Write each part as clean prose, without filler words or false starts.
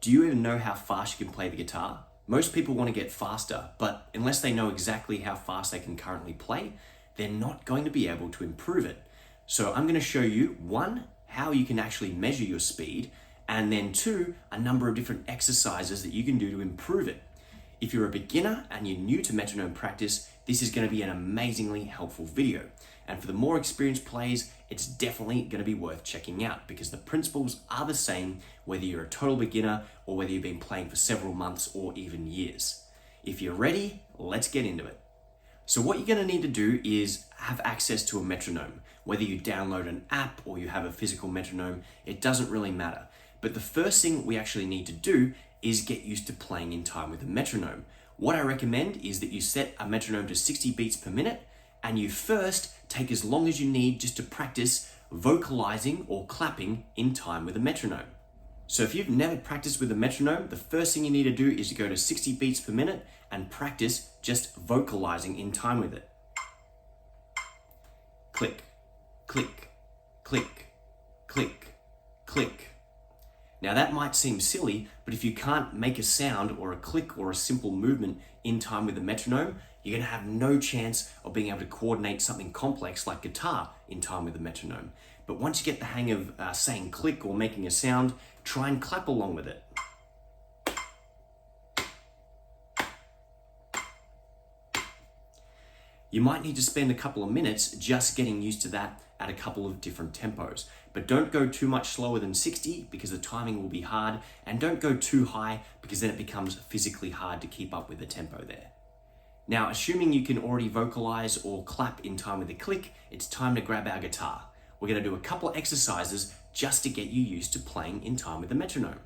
Do you even know how fast you can play the guitar? Most people want to get faster, but unless they know exactly how fast they can currently play, they're not going to be able to improve it. So I'm going to show you, one, how you can actually measure your speed, and then two, a number of different exercises that you can do to improve it. If you're a beginner and you're new to metronome practice, this is going to be an amazingly helpful video. And for the more experienced players, it's definitely going to be worth checking out because the principles are the same whether you're a total beginner or whether you've been playing for several months or even years. If you're ready, let's get into it. So what you're going to need to do is have access to a metronome. Whether you download an app or you have a physical metronome, it doesn't really matter. But the first thing we actually need to do is get used to playing in time with a metronome. What I recommend is that you set a metronome to 60 beats per minute and you first take as long as you need just to practice vocalizing or clapping in time with a metronome. So if you've never practiced with a metronome, the first thing you need to do is to go to 60 beats per minute and practice just vocalizing in time with it. Click, click, click, click, click. Now that might seem silly, but if you can't make a sound or a click or a simple movement in time with the metronome, you're going to have no chance of being able to coordinate something complex like guitar in time with the metronome. But once you get the hang of saying click or making a sound, try and clap along with it. You might need to spend a couple of minutes just getting used to that at a couple of different tempos. But don't go too much slower than 60 because the timing will be hard, and don't go too high because then it becomes physically hard to keep up with the tempo there. Now, assuming you can already vocalize or clap in time with the click, it's time to grab our guitar. We're going to do a couple of exercises just to get you used to playing in time with the metronome.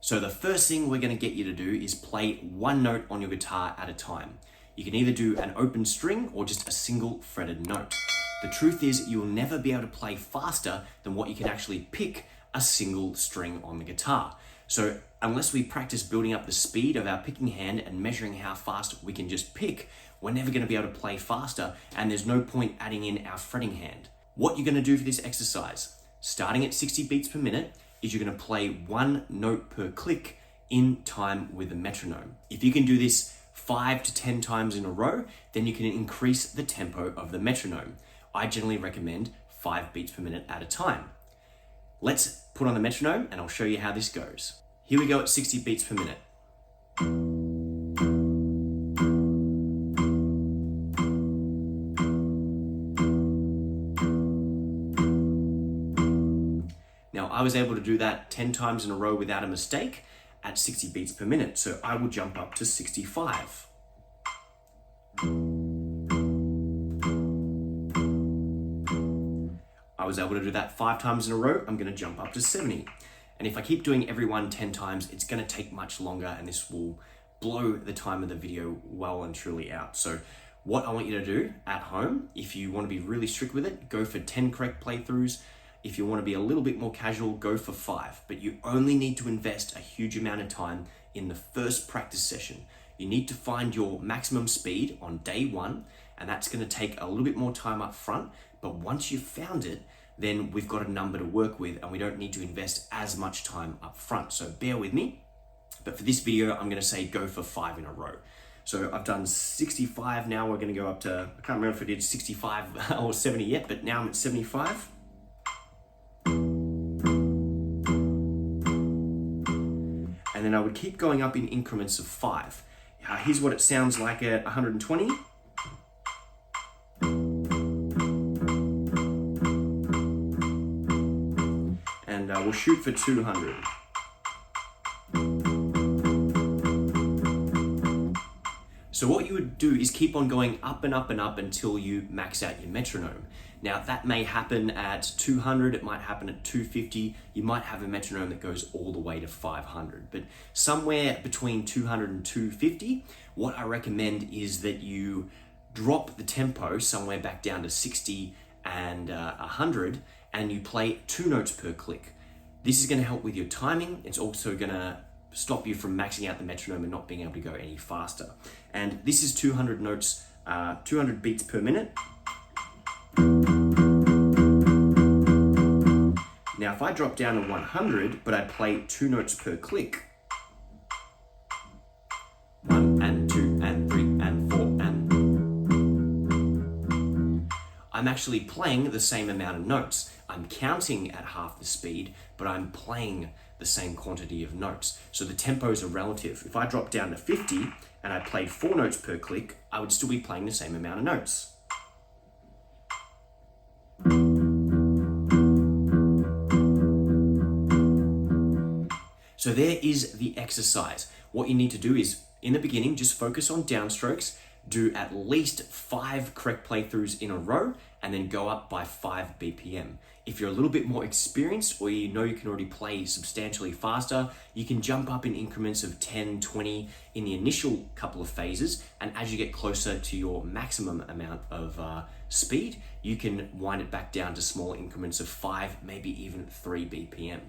So the first thing we're going to get you to do is play one note on your guitar at a time. You can either do an open string or just a single fretted note. The truth is you'll never be able to play faster than what you can actually pick a single string on the guitar. So unless we practice building up the speed of our picking hand and measuring how fast we can just pick, we're never going to be able to play faster, and there's no point adding in our fretting hand. What you're going to do for this exercise, starting at 60 beats per minute, is you're going to play one note per click in time with the metronome. If you can do this 5 to 10 times in a row, then you can increase the tempo of the metronome. I generally recommend 5 beats per minute at a time. Let's put on the metronome and I'll show you how this goes. Here we go at 60 beats per minute. Now, I was able to do that 10 times in a row without a mistake at 60 beats per minute, so I will jump up to 65. I was able to do that 5 times in a row. I'm going to jump up to 70. And if I keep doing every one 10 times, it's going to take much longer and this will blow the time of the video well and truly out. So what I want you to do at home, if you want to be really strict with it, go for 10 correct playthroughs. If you want to be a little bit more casual, go for 5. But you only need to invest a huge amount of time in the first practice session. You need to find your maximum speed on day 1, and that's going to take a little bit more time up front. But once you've found it, then we've got a number to work with and we don't need to invest as much time up front. So bear with me. But for this video, I'm going to say go for 5 in a row. So I've done 65 now. We're going to go up to, I can't remember if I did 65 or 70 yet, but now I'm at 75. And then I would keep going up in increments of 5. Here's what it sounds like at 120. And we'll shoot for 200. So what you would do is keep on going up and up and up until you max out your metronome. Now that may happen at 200, it might happen at 250, you might have a metronome that goes all the way to 500, but somewhere between 200 and 250, what I recommend is that you drop the tempo somewhere back down to 60 and 100, and you play 2 notes per click. This is going to help with your timing. It's also going to stop you from maxing out the metronome and not being able to go any faster. And this is 200 notes, 200 beats per minute. Now, if I drop down to 100, but I play 2 notes per click, 1 and 2 and 3 and 4 and I'm actually playing the same amount of notes. I'm counting at half the speed, but I'm playing the same quantity of notes. So the tempos are relative. If I drop down to 50 and I played 4 notes per click, I would still be playing the same amount of notes. So there is the exercise. What you need to do is, in the beginning, just focus on downstrokes, do at least 5 correct playthroughs in a row, and then go up by 5 BPM. If you're a little bit more experienced, or you know you can already play substantially faster, you can jump up in increments of 10, 20 in the initial couple of phases, and as you get closer to your maximum amount of speed, you can wind it back down to small increments of 5, maybe even 3 BPM.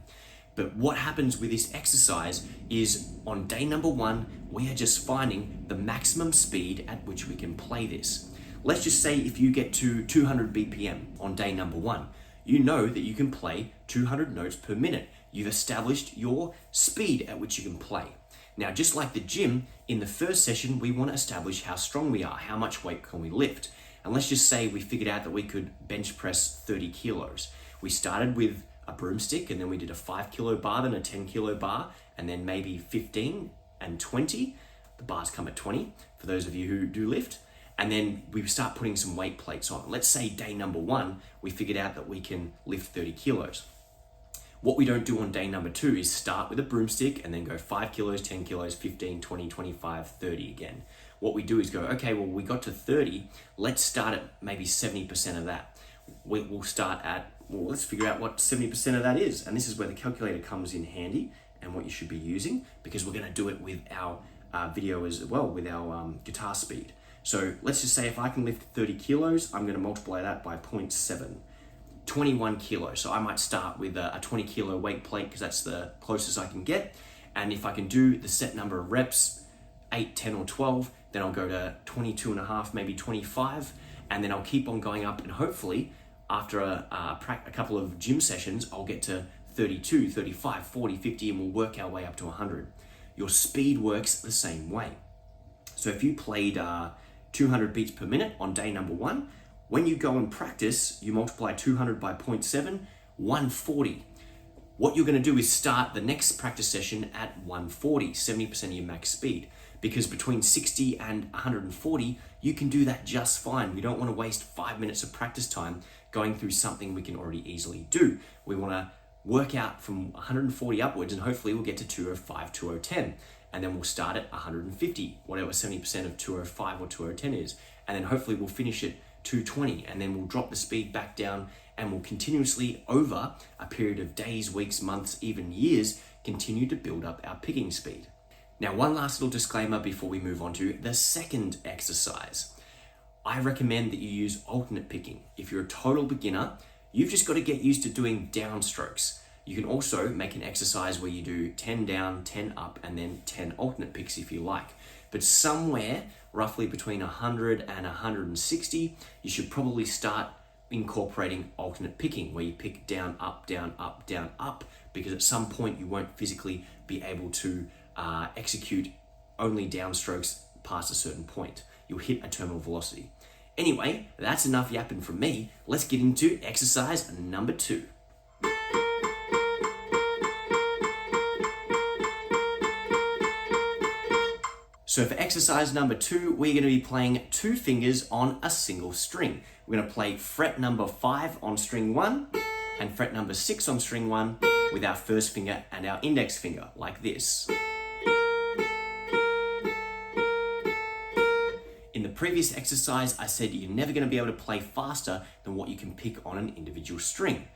But what happens with this exercise is on day number 1, we are just finding the maximum speed at which we can play this. Let's just say if you get to 200 BPM on day number 1, you know that you can play 200 notes per minute. You've established your speed at which you can play. Now, just like the gym, in the first session, we want to establish how strong we are, how much weight can we lift. And let's just say we figured out that we could bench press 30 kilos. We started with a broomstick, and then we did a 5 kilo bar, then a 10 kilo bar, and then maybe 15 and 20. The bars come at 20 for those of you who do lift. And then we start putting some weight plates on. Let's say day number 1, we figured out that we can lift 30 kilos. What we don't do on day number 2 is start with a broomstick and then go 5 kilos, 10 kilos, 15, 20, 25, 30 again. What we do is go, okay, well, we got to 30. Let's start at maybe 70% of that. We'll start at, well, let's figure out what 70% of that is. And this is where the calculator comes in handy and what you should be using, because we're going to do it with our video as well, with our guitar speed. So let's just say if I can lift 30 kilos, I'm going to multiply that by 0.7, 21 kilos. So I might start with a 20 kilo weight plate because that's the closest I can get. And if I can do the set number of reps, 8, 10, or 12, then I'll go to 22 and a half, maybe 25. And then I'll keep on going up, and hopefully after a couple of gym sessions, I'll get to 32, 35, 40, 50, and we'll work our way up to 100. Your speed works the same way. So if you played 200 beats per minute on day number 1, when you go and practice, you multiply 200 by 0.7, 140. What you're going to do is start the next practice session at 140, 70% of your max speed, because between 60 and 140, you can do that just fine. We don't want to waste 5 minutes of practice time going through something we can already easily do. We want to work out from 140 upwards, and hopefully we'll get to 205, 2010. And then we'll start at 150, whatever 70% of 205 or 2010 is. And then hopefully we'll finish at 220, and then we'll drop the speed back down, and we'll continuously, over a period of days, weeks, months, even years, continue to build up our picking speed. Now, one last little disclaimer before we move on to the second exercise. I recommend that you use alternate picking. If you're a total beginner, you've just got to get used to doing downstrokes. You can also make an exercise where you do 10 down, 10 up, and then 10 alternate picks if you like. But somewhere roughly between 100 and 160, you should probably start incorporating alternate picking, where you pick down, up, down, up, down, up, because at some point you won't physically be able to execute only downstrokes past a certain point. You'll hit a terminal velocity. Anyway, that's enough yapping from me. Let's get into exercise number 2. So for exercise number 2, we're going to be playing 2 fingers on a single string. We're going to play fret number 5 on string 1 and fret number 6 on string 1 with our first finger and our index finger, like this. In the previous exercise, I said you're never going to be able to play faster than what you can pick on an individual string.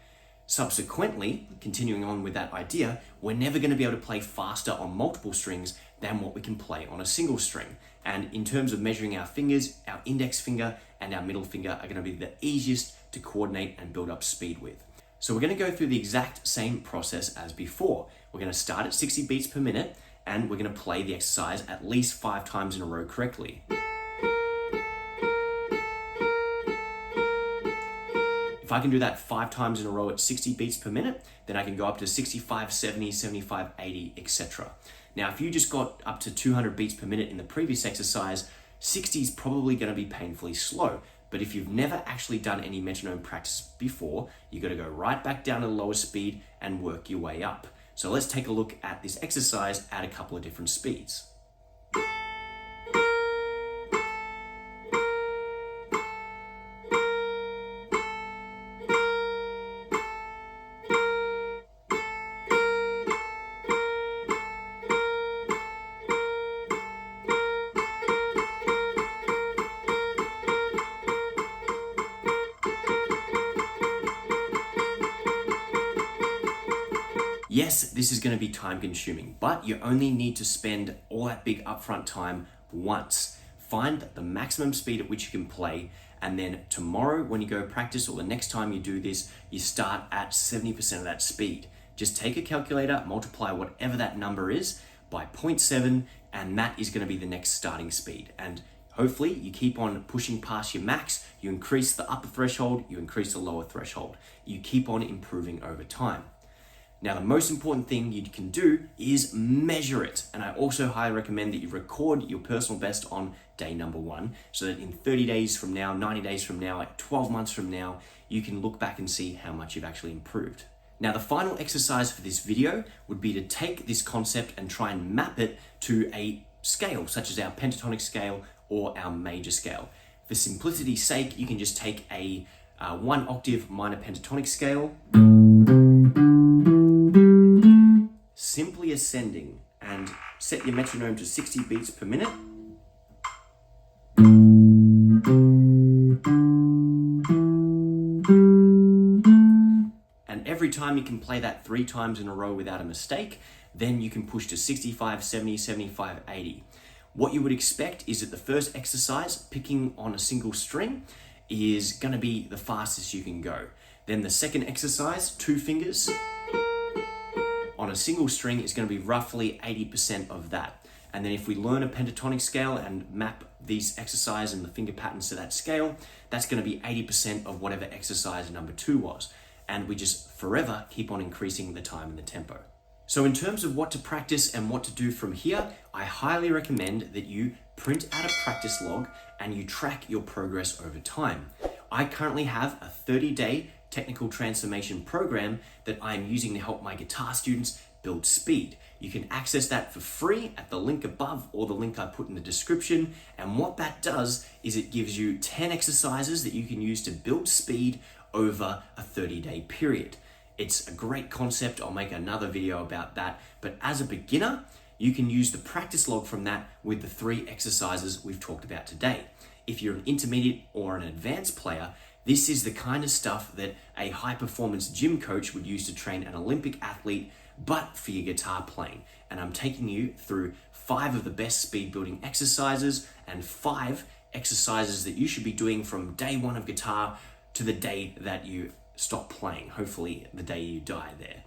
Subsequently, continuing on with that idea, we're never going to be able to play faster on multiple strings than what we can play on a single string. And in terms of measuring our fingers, our index finger and our middle finger are going to be the easiest to coordinate and build up speed with. So we're going to go through the exact same process as before. We're going to start at 60 beats per minute, and we're going to play the exercise at least 5 times in a row correctly. If I can do that 5 times in a row at 60 beats per minute, then I can go up to 65, 70, 75, 80, etc. Now, if you just got up to 200 beats per minute in the previous exercise, 60 is probably going to be painfully slow. But if you've never actually done any metronome practice before, you got to go right back down to the lower speed and work your way up. So let's take a look at this exercise at a couple of different speeds. Yes, this is going to be time consuming, but you only need to spend all that big upfront time once. Find the maximum speed at which you can play, and then tomorrow when you go practice or the next time you do this, you start at 70% of that speed. Just take a calculator, multiply whatever that number is by 0.7, and that is going to be the next starting speed. And hopefully you keep on pushing past your max, you increase the upper threshold, you increase the lower threshold. You keep on improving over time. Now, the most important thing you can do is measure it. And I also highly recommend that you record your personal best on day number 1, so that in 30 days from now, 90 days from now, like 12 months from now, you can look back and see how much you've actually improved. Now, the final exercise for this video would be to take this concept and try and map it to a scale, such as our pentatonic scale or our major scale. For simplicity's sake, you can just take a 1 octave minor pentatonic scale, simply ascending, and set your metronome to 60 beats per minute. And every time you can play that 3 times in a row without a mistake, then you can push to 65, 70, 75, 80. What you would expect is that the first exercise, picking on a single string, is going to be the fastest you can go. Then the second exercise, 2 fingers on a single string, is going to be roughly 80% of that. And then if we learn a pentatonic scale and map these exercises and the finger patterns to that scale, that's going to be 80% of whatever exercise number 2 was. And we just forever keep on increasing the time and the tempo. So in terms of what to practice and what to do from here, I highly recommend that you print out a practice log and you track your progress over time. I currently have a 30-day technical transformation program that I'm using to help my guitar students build speed. You can access that for free at the link above or the link I put in the description. And what that does is it gives you 10 exercises that you can use to build speed over a 30-day period. It's a great concept. I'll make another video about that. But as a beginner, you can use the practice log from that with the 3 exercises we've talked about today. If you're an intermediate or an advanced player, this is the kind of stuff that a high-performance gym coach would use to train an Olympic athlete, but for your guitar playing. And I'm taking you through 5 of the best speed building exercises and 5 exercises that you should be doing from day 1 of guitar to the day that you stop playing, hopefully the day you die there,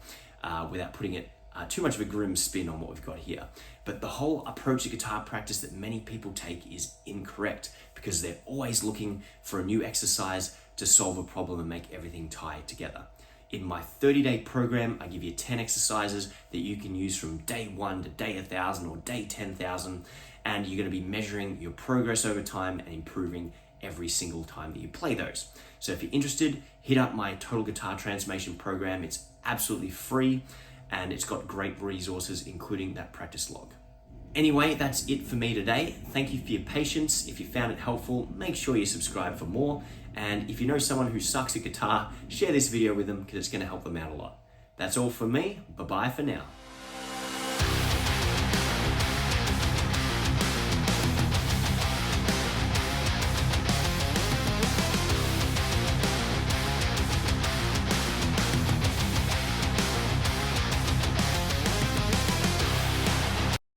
without putting it too much of a grim spin on what we've got here. But the whole approach to guitar practice that many people take is incorrect, because they're always looking for a new exercise to solve a problem and make everything tie together. In my 30-day program, I give you 10 exercises that you can use from day 1 to day 1,000 or day 10,000, and you're going to be measuring your progress over time and improving every single time that you play those. So if you're interested, hit up my Total Guitar Transformation program. It's absolutely free, and it's got great resources, including that practice log. Anyway, that's it for me today. Thank you for your patience. If you found it helpful, make sure you subscribe for more. And if you know someone who sucks at guitar, share this video with them, because it's going to help them out a lot. That's all from me. Bye-bye for now.